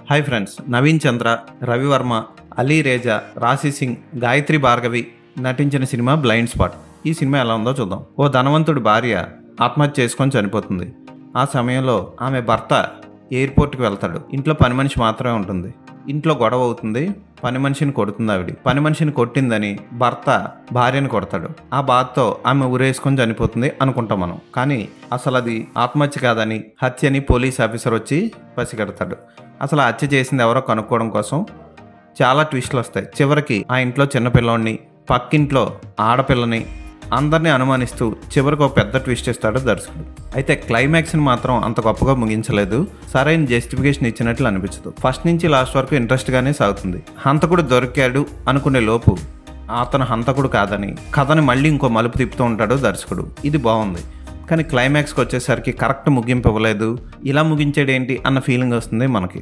Hi friends, Naveen చంద్ర, రవివర్మ, అలీ రేజా, రాశి సింగ్, గాయత్రి భార్గవి నటించిన cinema blind spot. ఈ సినిమా ఎలా ఉందో చూద్దాం. ఓ ధనవంతుడి భార్య ఆత్మహత్య చేసుకొని చనిపోతుంది. ఆ సమయంలో ఆమె భర్త ఎయిర్పోర్ట్కి వెళ్తాడు. ఇంట్లో పని మనిషి మాత్రమే ఉంటుంది. ఇంట్లో గొడవ అవుతుంది. పని మనిషిని కొడుతుంది. పని మనిషిని కొట్టిందని భర్త భార్యను కొడతాడు. ఆ బాధతో ఆమె ఉరేసుకొని చనిపోతుంది అనుకుంటాం మనం. కానీ అసలు అది ఆత్మహత్య కాదని హత్యని పోలీస్ ఆఫీసర్ వచ్చి పసిగడతాడు. అసలు ఆ హత్య చేసింది ఎవరో కనుక్కోవడం కోసం చాలా ట్విస్టులు వస్తాయి. చివరికి ఆ ఇంట్లో చిన్నపిల్లోడిని, పక్కింట్లో ఆడపిల్లని అందరినీ అనుమానిస్తూ చివరికి ఒక పెద్ద ట్విస్ట్ ఇస్తాడు దర్శకుడు. అయితే క్లైమాక్స్ని మాత్రం అంత గొప్పగా ముగించలేదు. సరైన జస్టిఫికేషన్ ఇచ్చినట్లు అనిపించదు. ఫస్ట్ నుంచి లాస్ట్ వరకు ఇంట్రెస్ట్గానే సాగుతుంది. హంతకుడు దొరికాడు అనుకునే లోపు అతను హంతకుడు కాదని కథని మళ్ళీ ఇంకో మలుపు తిప్పుతూ ఉంటాడు దర్శకుడు. ఇది బాగుంది. కానీ క్లైమాక్స్కి వచ్చేసరికి కరెక్ట్ ముగింపు ఇవ్వలేదు. ఇలా ముగించేడేంటి అన్న ఫీలింగ్ వస్తుంది మనకి.